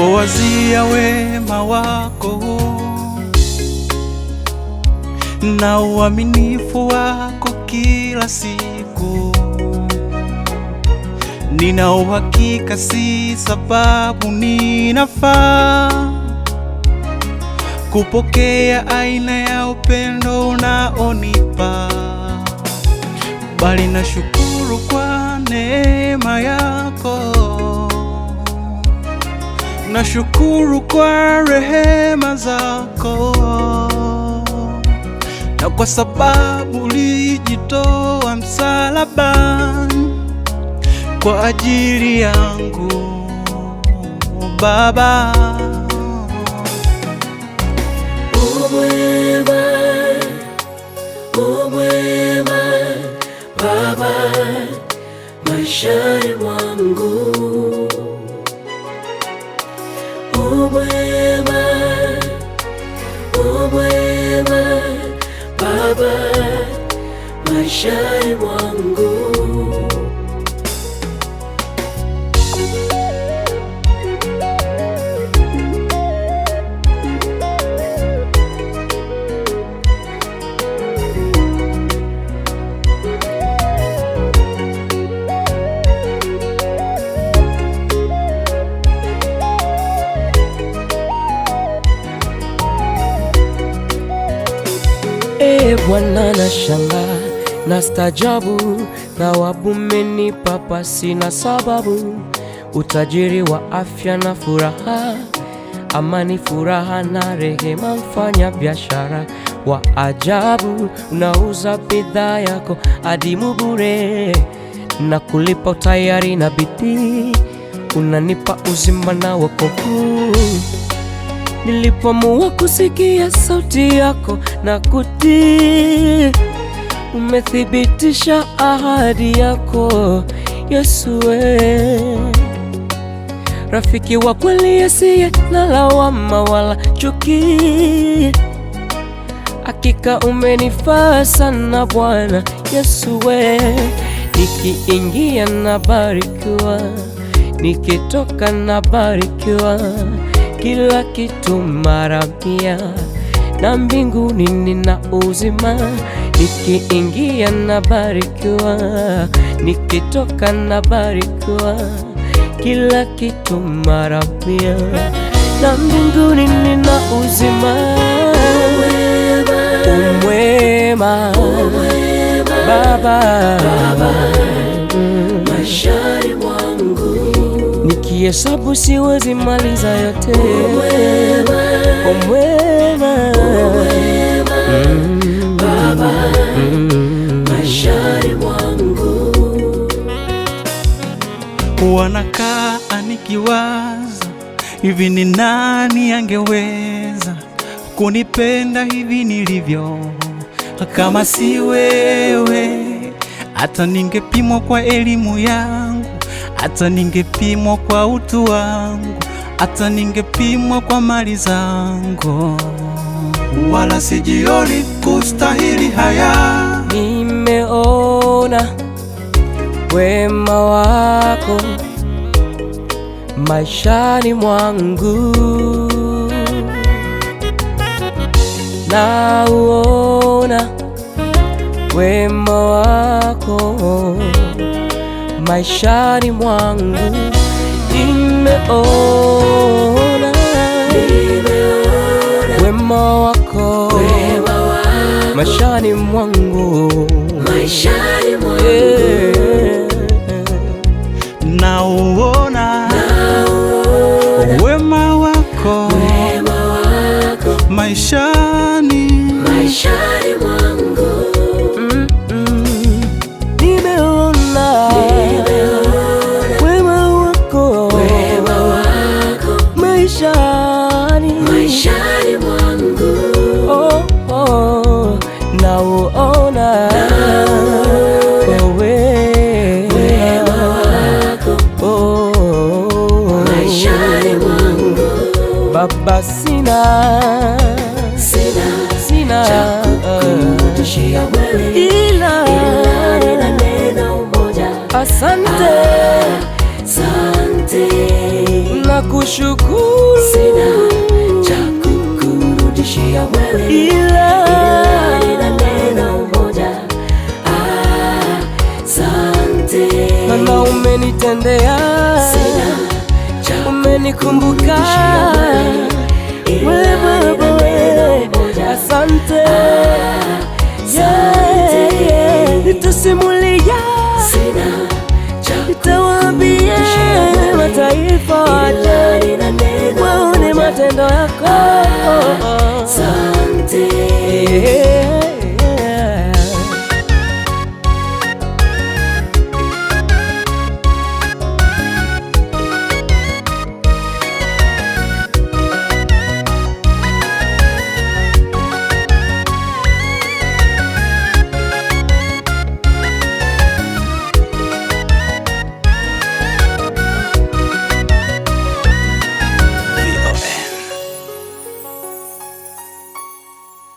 Napowazia wema wako na uaminifu wako kila siku, nina uhakika si sababu ninafaa kupokea aina ya upendo unaonipa, bali nashukuru kwa neema yako, nashukuru kwa rehema zako, na kwa sababu ulijitoa msalabani kwa ajili yangu Baba. Umwema, umwema Baba maishani mwangu. Umwema, umwema Baba maishani mwangu. Bwana nashangaa na stajabu, thawabu umenipa pasi na sababu, utajiri wa afya na furaha, amani, furaha na rehema, mfanya biashara wa ajabu, unauza bidhaa yako adimu bure na kulipa utayari na bidii, unanipa uzima na wokovu. Nilipoamua kusikia sauti yako na kutii, umethibitisha ahadi yako Yesu. Rafiki wa kweli asiye na lawama wala chuki, hakika umenifaa sana Bwana Yesu. Nikiingia na barikiwa, nikitoka na barikiwa, kila kitu mara mia, na mbinguni nina uzima. Nikiingia na barikiwa, nikitoka na barikiwa, kila kitu mara mia, na mbinguni nina uzima. Umwema Baba maishani mwangu, nikihesabu siwezi maliza yote. Umwema Baba maishani mwangu. Wanakaa nikiwaza, hivi ni nani angeweza kunipenda hivi nilivyo kama si wewe? Hata ningepimwa kwa elimu yangu, hata ningepimwa kwa utu wangu, hata ningepimwa kwa mali zangu, wala sijioni kustahili haya. Nimeona wema wako maishani mwangu, nauona wema wako maishani mwangu. Nimeona wema wako maishani mwangu, nauona wema wako maishani mwangu. Nimeona wema wako maishani mwangu. Oh, oh, nauona wema wako maishani mwangu. Baba, sina cha kukurudishia wewe, ila nina neno moja. Asante, kushukuru, sina cha kukurudishia wewe, ila nina neno moja, asante. Maana umenitendea, Sina cha umenikumbuka kurudishia wewe, wewe